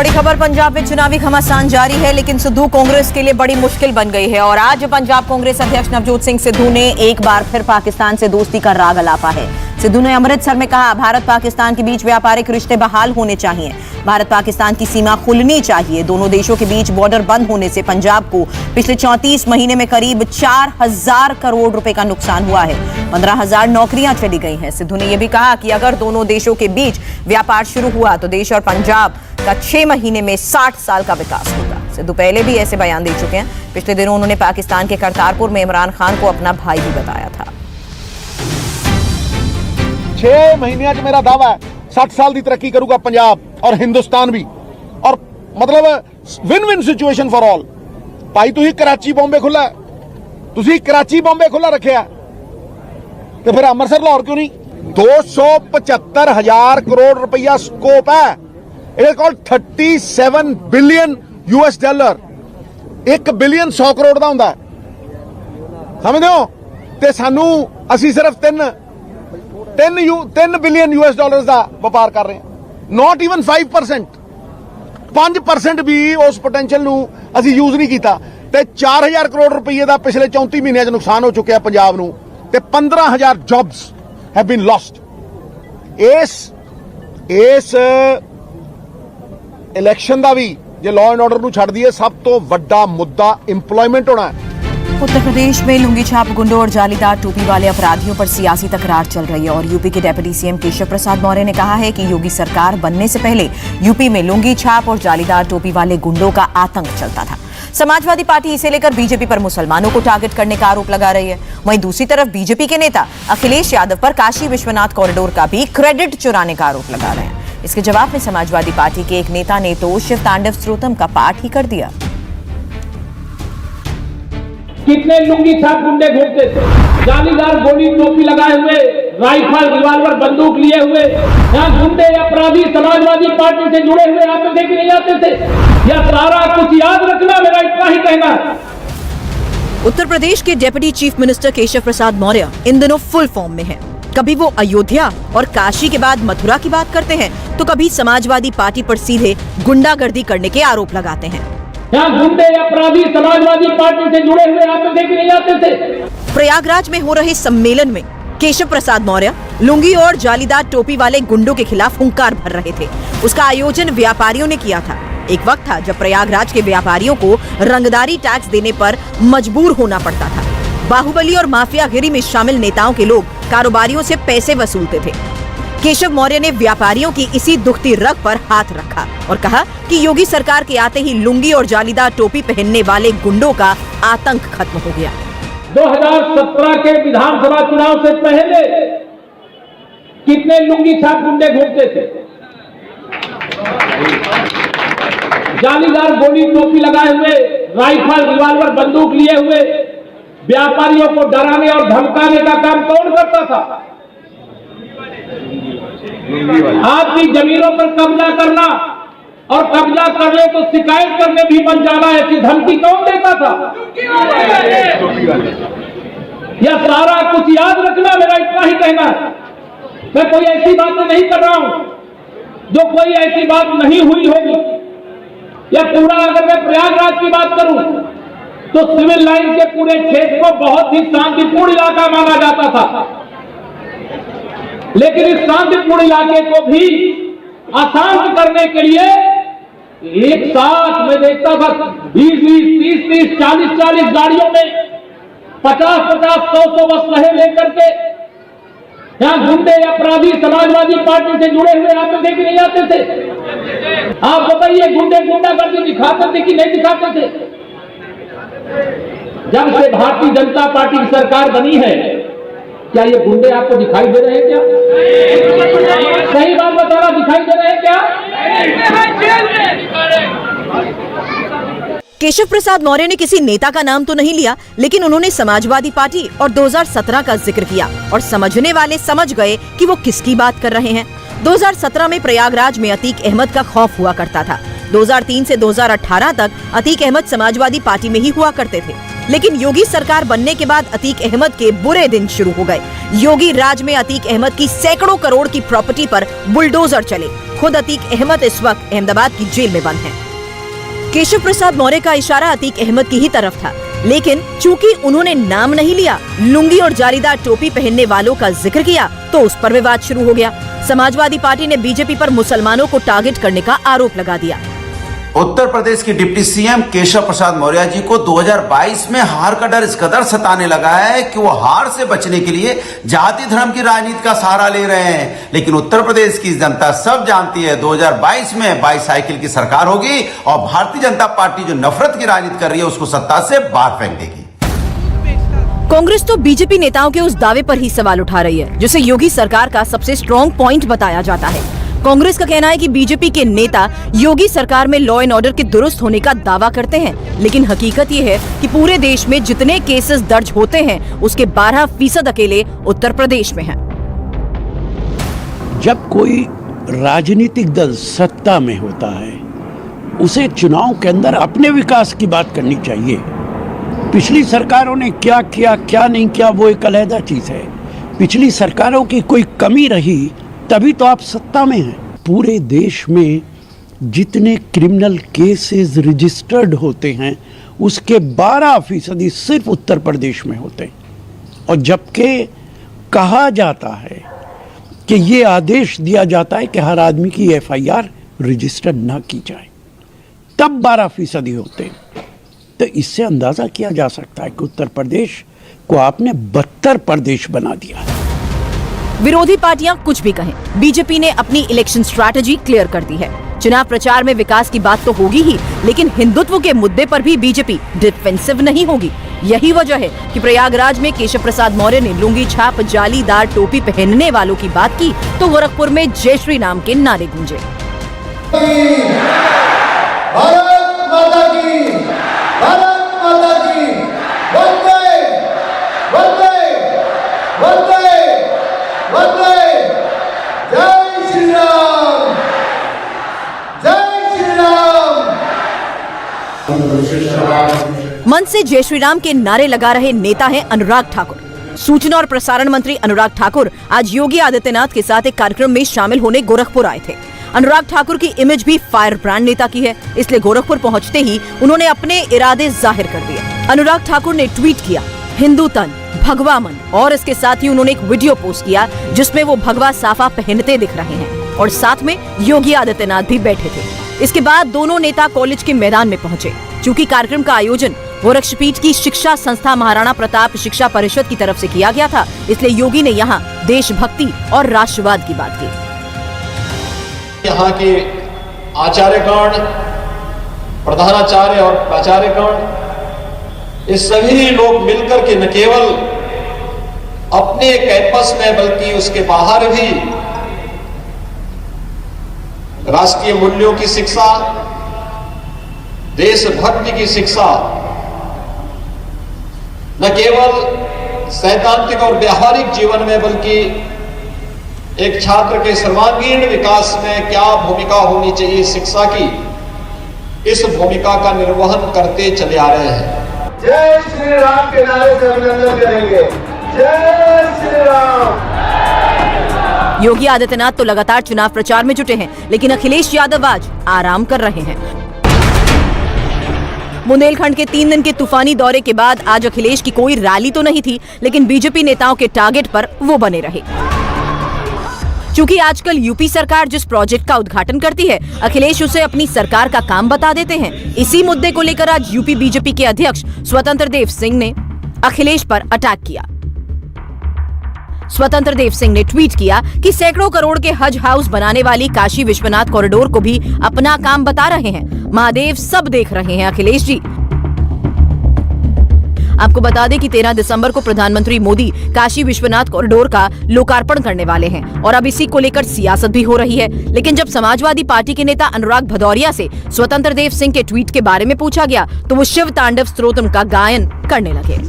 बड़ी खबर, पंजाब में चुनावी घमासान जारी है, लेकिन सिद्धू कांग्रेस के लिए बड़ी मुश्किल बन गई है। और आज पंजाब कांग्रेस अध्यक्ष नवजोत सिंह सिद्धू ने एक बार फिर पाकिस्तान से दोस्ती का राग अलापा है। सिद्धू ने अमृतसर में कहा, भारत पाकिस्तान के बीच व्यापारिक रिश्ते बहाल होने चाहिए, भारत पाकिस्तान की सीमा खुलनी चाहिए। दोनों देशों के बीच बॉर्डर बंद होने से पंजाब को पिछले 34 महीने में करीब 4000 करोड़ रुपए का नुकसान हुआ है। 15,000 नौकरियां चली गई हैं। सिद्धू ने यह भी कहा कि अगर दोनों देशों के बीच व्यापार शुरू हुआ तो देश और पंजाब का 6 महीने में 60 साल का विकास होगा। सिद्धू पहले भी ऐसे बयान दे चुके हैं। पिछले दिनों उन्होंने पाकिस्तान के करतारपुर में इमरान खान को अपना भाई भी बताया था। 6 महीने मेरा दावा है 60 साल की तरक्की करूंगा पंजाब और हिंदुस्तान भी, और मतलब win win situation for all. भाई तुसी कराची बॉम्बे खुला, तुसी कराची बॉम्बे खुला रखा तो फिर अमृतसर लाहौर क्यों नहीं? 275,000 करोड़ रुपया स्कोप है। It is called 37 billion US dollar. 1 billion 100 crore का होंगे, समझते हो? ते सानू असी सिर्फ 3 बिलियन US डॉलर का व्यापार कर रहे हैं। नॉट इवन 5% भी उस पोटेंशियल नू असी यूज नहीं किया। ते 4,000 करोड़ रुपये का पिछले 34 महीनों नुकसान हो चुका है पंजाब नू, ते 15,000 जॉब्स हैव बीन लॉस्ट। इस इलेक्शन का भी जो लॉ एंड ऑर्डर नू छड़ दिए, सब तो वड्डा मुद्दा एम्प्लॉयमेंट होना है। उत्तर प्रदेश में लुंगी छाप गुंडों और जालीदार टोपी वाले अपराधियों पर सियासी तकरार चल रही है। और यूपी के डेप्यूटी सीएम केशव प्रसाद मौर्य ने कहा है कि योगी सरकार बनने से पहले यूपी में लुंगी छाप और जालीदार टोपी वाले गुंडों का आतंक चलता था। समाजवादी पार्टी इसे लेकर बीजेपी पर मुसलमानों को टारगेट करने का आरोप लगा रही है। वहीं दूसरी तरफ बीजेपी के नेता अखिलेश यादव पर काशी विश्वनाथ कॉरिडोर का भी क्रेडिट चुराने का आरोप लगा रहे हैं। इसके जवाब में समाजवादी पार्टी के एक नेता ने तो शिव तांडव स्तोत्रम का पाठ ही कर दिया। कितने लुंगी छाप गुंडे घूमते थे, जालीदार गोली टोपी लगाए हुए, राइफल रिवाल्वर बंदूक लिए हुए। यहाँ गुंडे अपराधी समाजवादी पार्टी से जुड़े हुए आते थे कि नहीं आते थे? यह सारा कुछ याद रखना, मेरा इतना ही कहना। उत्तर प्रदेश के deputy chief minister Keshav Prasad Maurya इन दिनों फुल फॉर्म में हैं। कभी वो अयोध्या और काशी के बाद मथुरा की बात करते हैं, तो कभी समाजवादी पार्टी पर सीधे गुंडागर्दी करने के आरोप लगाते हैं। यहाँ गुंडे अपराधी समाजवादी पार्टी से जुड़े हुए आते थे कि नहीं आते थे? प्रयागराज में हो रहे सम्मेलन में केशव प्रसाद मौर्य लुंगी और जालीदार टोपी वाले गुंडों के खिलाफ हुंकार भर रहे थे। उसका आयोजन व्यापारियों ने किया था। एक वक्त था जब प्रयागराज के व्यापारियों को रंगदारी टैक्स देने पर मजबूर होना पड़ता था। बाहुबली और माफियागिरी में शामिल नेताओं के लोग कारोबारियों से पैसे वसूलते थे। केशव मौर्य ने व्यापारियों की इसी दुखती रग पर हाथ रखा और कहा कि योगी सरकार के आते ही लुंगी और जालीदार टोपी पहनने वाले गुंडों का आतंक खत्म हो गया। 2017 के विधानसभा चुनाव से पहले कितने लुंगी छाप गुंडे घूमते थे, जालीदार गोली टोपी लगाए हुए, राइफल रिवाल्वर बंदूक लिए हुए। व्यापारियों को डराने और धमकाने का काम कौन करता था? आपकी जमीनों पर कब्जा करना और कब्जा करने को शिकायत करने भी बन जाना, ऐसी धमकी कौन देता था? यह सारा कुछ याद रखना, मेरा इतना ही कहना है। मैं कोई ऐसी बात नहीं कर रहा हूं जो कोई ऐसी बात नहीं हुई होगी। यह पूरा, अगर मैं प्रयागराज की बात करूं तो सिविल लाइन के पूरे क्षेत्र को बहुत ही शांतिपूर्ण इलाका माना जाता था, लेकिन इस शांतिपूर्ण इलाके को भी अशांत करने के लिए एक साथ मैं देखता था 20-20, 30-30, 40-40 गाड़ियों में 50-50, 100-100 बस रहे लेकर के यहाँ गुंडे अपराधी समाजवादी पार्टी से जुड़े हुए आते थे कि नहीं आते थे? आप बताइए, गुंडे गुंडागर्दी दिखाते थे कि नहीं दिखाते थे? जब से भारतीय जनता पार्टी की सरकार बनी है, क्या ये गुंडे आपको दिखाई दे रहे हैं? क्या सही बात बताना, दिखाई दे रहे हैं क्या? केशव प्रसाद मौर्य ने किसी नेता का नाम तो नहीं लिया, लेकिन उन्होंने समाजवादी पार्टी और 2017 का जिक्र किया और समझने वाले समझ गए कि वो किसकी बात कर रहे हैं। 2017 में प्रयागराज में अतीक अहमद का खौफ हुआ करता था। 2003 से 2018 तक अतीक अहमद समाजवादी पार्टी में ही हुआ करते थे, लेकिन योगी सरकार बनने के बाद अतीक अहमद के बुरे दिन शुरू हो गए। योगी राज में अतीक अहमद की सैकड़ों करोड़ की प्रॉपर्टी पर बुलडोजर चले, खुद अतीक अहमद इस वक्त अहमदाबाद की जेल में बंद हैं। केशव प्रसाद मौर्य का इशारा अतीक अहमद की ही तरफ था, लेकिन चूंकि उन्होंने नाम नहीं लिया, लुंगी और जालीदार टोपी पहनने वालों का जिक्र किया, तो उस पर विवाद शुरू हो गया। समाजवादी पार्टी ने बीजेपी पर मुसलमानों को टारगेट करने का आरोप लगा दिया। उत्तर प्रदेश की डिप्टी सीएम केशव प्रसाद मौर्य जी को 2022 में हार का डर इस कदर सताने लगा है कि वो हार से बचने के लिए जाति धर्म की राजनीति का सहारा ले रहे हैं। लेकिन उत्तर प्रदेश की जनता सब जानती है 2022 में बाईसाइकिल की सरकार होगी और भारतीय जनता पार्टी जो नफरत की राजनीति कर रही है उसको सत्ता से बाहर फेंक देगी। कांग्रेस तो बीजेपी नेताओं के उस दावे पर ही सवाल उठा रही है जिसे योगी सरकार का सबसे स्ट्रॉन्ग पॉइंट बताया जाता है। कांग्रेस का कहना है कि बीजेपी के नेता योगी सरकार में लॉ एंड ऑर्डर के दुरुस्त होने का दावा करते हैं, लेकिन हकीकत ये है कि पूरे देश में जितने केसेस दर्ज होते हैं उसके 12% अकेले उत्तर प्रदेश में हैं। जब कोई राजनीतिक दल सत्ता में होता है उसे चुनाव के अंदर अपने विकास की बात करनी चाहिए। पिछली सरकारों ने क्या किया क्या नहीं किया वो एक अलग चीज है। पिछली सरकारों की कोई कमी रही तभी तो आप सत्ता में हैं। पूरे देश में जितने क्रिमिनल केसेस रजिस्टर्ड होते हैं उसके 12% सिर्फ उत्तर प्रदेश में होते हैं। और जबकि कहा जाता है कि ये आदेश दिया जाता है कि हर आदमी की FIR रजिस्टर ना की जाए, तब 12% होते हैं। तो इससे अंदाजा किया जा सकता है कि उत्तर प्रदेश को आपने बदतर प्रदेश बना दिया है। विरोधी पार्टियां कुछ भी कहें, बीजेपी ने अपनी इलेक्शन स्ट्रैटेजी क्लियर कर दी है। चुनाव प्रचार में विकास की बात तो होगी ही, लेकिन हिंदुत्व के मुद्दे पर भी बीजेपी डिफेंसिव नहीं होगी। यही वजह है कि प्रयागराज में केशव प्रसाद मौर्य ने लुंगी छाप जालीदार टोपी पहनने वालों की बात की तो गोरखपुर में जय श्री राम के नारे गूंजे। भारत माता की, भारत माता की, वंदे वंदे वंदे वंदे, जय श्री राम, जय श्री राम। मन से जय श्री राम के नारे लगा रहे नेता हैं अनुराग ठाकुर। सूचना और प्रसारण मंत्री अनुराग ठाकुर आज योगी आदित्यनाथ के साथ एक कार्यक्रम में शामिल होने गोरखपुर आए थे। अनुराग ठाकुर की इमेज भी फायर ब्रांड नेता की है, इसलिए गोरखपुर पहुंचते ही उन्होंने अपने इरादे जाहिर कर दिए। अनुराग ठाकुर ने ट्वीट किया, हिंदू तन भगवा मन, और इसके साथ ही उन्होंने एक वीडियो पोस्ट किया जिसमें वो भगवा साफा पहनते दिख रहे हैं और साथ में योगी आदित्यनाथ भी बैठे थे। इसके बाद दोनों नेता कॉलेज के मैदान में पहुंचे। चूंकि कार्यक्रम का आयोजन गोरक्षपीठ की शिक्षा संस्था महाराणा प्रताप शिक्षा परिषद की तरफ से किया गया था, इसलिए योगी ने यहाँ देशभक्ति और राष्ट्रवाद की बात की। यहाँ के आचार्यगण, प्रधानाचार्य और प्राचार्यगण, ये सभी लोग मिलकर के न केवल अपने कैंपस में बल्कि उसके बाहर भी राष्ट्रीय मूल्यों की शिक्षा, देशभक्ति की शिक्षा, न केवल सैद्धांतिक और व्यावहारिक जीवन में बल्कि एक छात्र के सर्वांगीण विकास में क्या भूमिका होनी चाहिए शिक्षा की, इस भूमिका का निर्वहन करते चले आ रहे हैं। जय श्री राम के नारे से अभिनंदन करेंगे। जय श्री राम। योगी आदित्यनाथ तो लगातार चुनाव प्रचार में जुटे हैं, लेकिन अखिलेश यादव आज आराम कर रहे हैं। बुंदेलखंड के 3 दिन के तूफानी दौरे के बाद आज अखिलेश की कोई रैली तो नहीं थी, लेकिन बीजेपी नेताओं के टारगेट पर वो बने रहे। चूंकि आजकल यूपी सरकार जिस प्रोजेक्ट का उद्घाटन करती है, अखिलेश उसे अपनी सरकार का काम बता देते हैं। इसी मुद्दे को लेकर आज यूपी बीजेपी के अध्यक्ष स्वतंत्र देव सिंह ने अखिलेश पर अटैक किया। स्वतंत्र देव सिंह ने ट्वीट किया कि सैकड़ों करोड़ के हज हाउस बनाने वाली काशी विश्वनाथ कॉरिडोर को भी अपना काम बता रहे हैं। महादेव सब देख रहे हैं अखिलेश जी। आपको बता दें कि 13 दिसंबर को प्रधानमंत्री मोदी काशी विश्वनाथ कॉरिडोर का लोकार्पण करने वाले हैं और अब इसी को लेकर सियासत भी हो रही है। लेकिन जब समाजवादी पार्टी के नेता अनुराग भदौरिया से स्वतंत्र देव सिंह के ट्वीट के बारे में पूछा गया तो वो शिव तांडव स्तोत्रम का गायन करने लगे।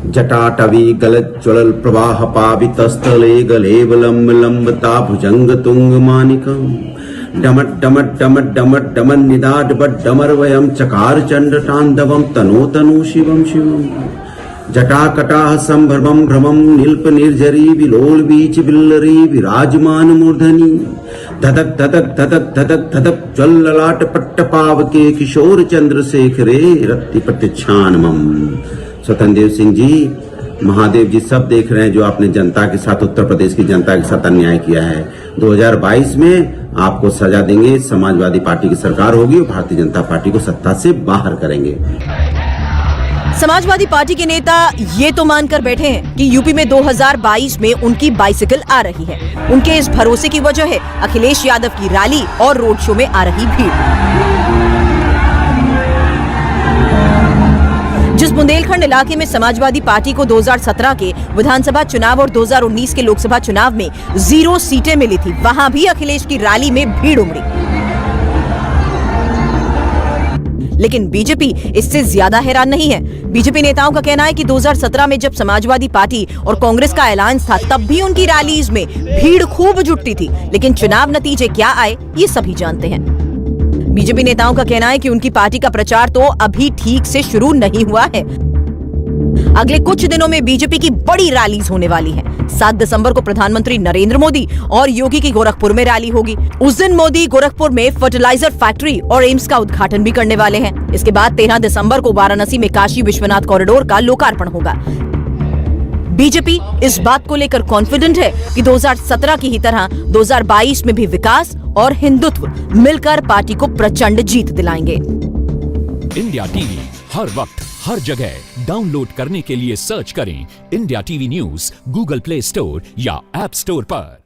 जटाटवी गलत ज्वलल प्रवाह पावितस्थले गलेवलम लंबता भुजंग तुंग मानिकम डमट डमट डमट डमट डमन निदाड बट डमर वयम चकार चंड तांडवम तनो तनु शिवम शिवम जटाकटाह संभ्रमं भ्रमं नील्प निर्झरी विलोल बीच बिल्लरी विराजमान मूर्धनि धधक धधक धधक धधक धधक ज्वल ललाट पट्ट पावके किशोर चंद्रशेखरे रत्ति प्रतिच्छानमम। स्वतंत्र देव सिंह जी, महादेव जी सब देख रहे हैं जो आपने जनता के साथ, उत्तर प्रदेश की जनता के साथ अन्याय किया है। 2022 में आपको सजा देंगे, समाजवादी पार्टी की सरकार होगी और भारतीय जनता पार्टी को सत्ता से बाहर करेंगे। समाजवादी पार्टी के नेता ये तो मानकर बैठे हैं कि यूपी में 2022 में उनकी बाइसिकल आ रही है। उनके इस भरोसे की वजह है अखिलेश यादव की रैली और रोड शो में आ रही भीड़। जिस बुंदेलखंड इलाके में समाजवादी पार्टी को 2017 के विधानसभा चुनाव और 2019 के लोकसभा चुनाव में 0 सीटें मिली थी, वहां भी अखिलेश की रैली में भीड़ उमड़ी। लेकिन बीजेपी इससे ज्यादा हैरान नहीं है। बीजेपी नेताओं का कहना है कि 2017 में जब समाजवादी पार्टी और कांग्रेस का अलायंस था, तब भी उनकी रैलीज में भीड़ खूब जुटती थी, लेकिन चुनाव नतीजे क्या आए ये सभी जानते हैं। बीजेपी नेताओं का कहना है कि उनकी पार्टी का प्रचार तो अभी ठीक से शुरू नहीं हुआ है। अगले कुछ दिनों में बीजेपी की बड़ी रैलीज होने वाली है। 7 दिसंबर को प्रधानमंत्री नरेंद्र मोदी और योगी की गोरखपुर में रैली होगी। उस दिन मोदी गोरखपुर में फर्टिलाइजर फैक्ट्री और एम्स का उद्घाटन भी करने वाले हैं। इसके बाद 13 दिसंबर को वाराणसी में काशी विश्वनाथ कॉरिडोर का लोकार्पण होगा। बीजेपी इस बात को लेकर कॉन्फिडेंट है कि 2017 की ही तरह 2022 में भी विकास और हिंदुत्व मिलकर पार्टी को प्रचंड जीत दिलाएंगे। इंडिया टीवी हर वक्त हर जगह डाउनलोड करने के लिए सर्च करें India TV news Google play store या ऐप स्टोर पर।